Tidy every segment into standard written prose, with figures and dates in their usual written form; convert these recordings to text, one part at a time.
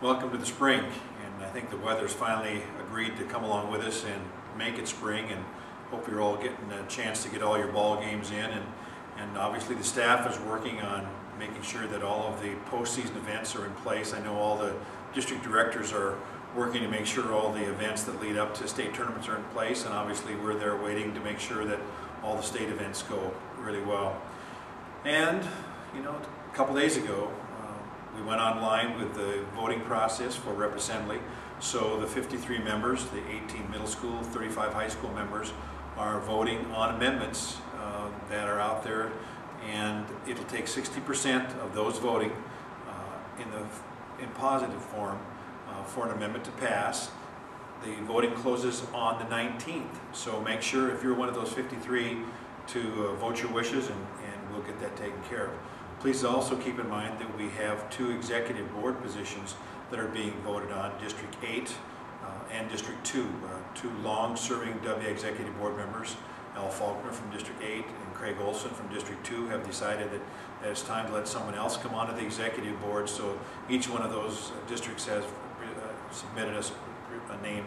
Welcome to the spring, and I think the weather's finally agreed to come along with us and make it spring, and hope you're all getting a chance to get all your ball games in, and obviously the staff is working on making sure that all of the postseason events are in place. I know all the district directors are working to make sure all the events that lead up to state tournaments are in place, and obviously we're there waiting to make sure that all the state events go really well. And you know, a couple days ago we went online with the voting process for Rep Assembly. So the 53 members, the 18 middle school, 35 high school members are voting on amendments that are out there, and it'll take 60% of those voting in positive form for an amendment to pass. The voting closes on the 19th, so make sure if you're one of those 53 to vote your wishes, and we'll get that taken care of. Please also keep in mind that we have 2 executive board positions that are being voted on, District 8 and District 2. 2 long-serving WIAA executive board members, Al Faulkner from District 8 and Craig Olson from District 2, have decided that it's time to let someone else come onto the executive board, so each one of those districts has submitted us a name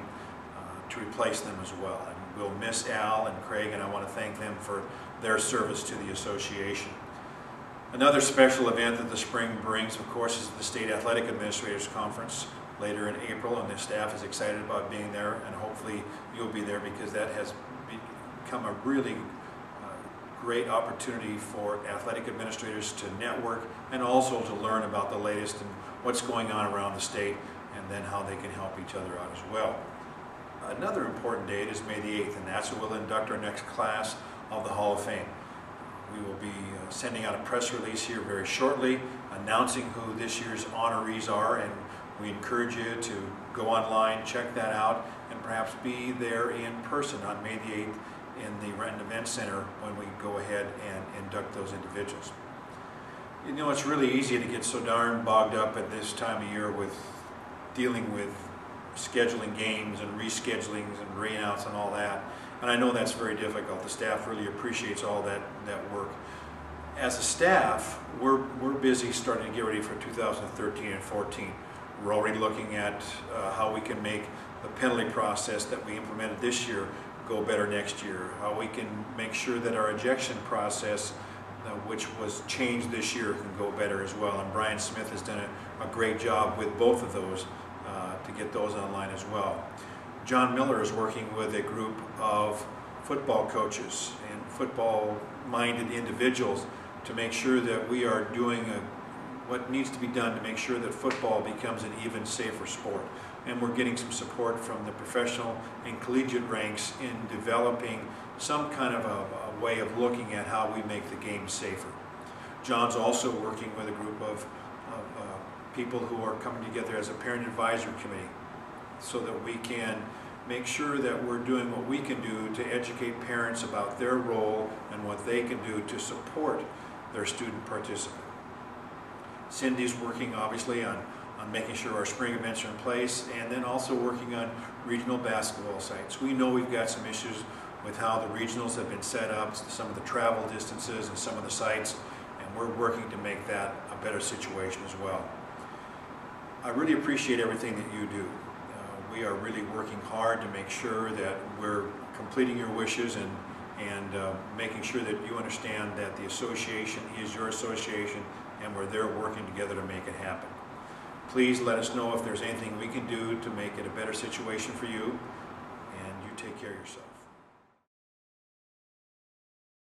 to replace them as well. And we'll miss Al and Craig, and I want to thank them for their service to the association. Another special event that the spring brings, of course, is the State Athletic Administrators Conference later in April, and the staff is excited about being there, and hopefully you'll be there, because that has become a really great opportunity for athletic administrators to network and also to learn about the latest and what's going on around the state, and then how they can help each other out as well. Another important date is May the 8th, and that's when we'll induct our next class of the Hall of Fame. We will be sending out a press release here very shortly announcing who this year's honorees are, and we encourage you to go online, check that out, and perhaps be there in person on May the 8th in the Renton Event Center when we go ahead and induct those individuals. You know, it's really easy to get so darn bogged up at this time of year with dealing with scheduling games and reschedulings and rainouts and all that. And I know that's very difficult. The staff really appreciates all that work. As a staff, we're busy starting to get ready for 2013 and 14. We're already looking at how we can make the penalty process that we implemented this year go better next year, how we can make sure that our ejection process, which was changed this year, can go better as well. And Brian Smith has done a great job with both of those to get those online as well. John Miller is working with a group of football coaches and football-minded individuals to make sure that we are doing what needs to be done to make sure that football becomes an even safer sport. And we're getting some support from the professional and collegiate ranks in developing some kind of a way of looking at how we make the game safer. John's also working with a group of people who are coming together as a parent advisory committee, so that we can make sure that we're doing what we can do to educate parents about their role and what they can do to support their student participant. Cindy's working obviously on making sure our spring events are in place, and then also working on regional basketball sites. We know we've got some issues with how the regionals have been set up, some of the travel distances and some of the sites, and we're working to make that a better situation as well. I really appreciate everything that you do. We are really working hard to make sure that we're completing your wishes and making sure that you understand that the association is your association, and we're there working together to make it happen. Please let us know if there's anything we can do to make it a better situation for you, and you take care of yourself.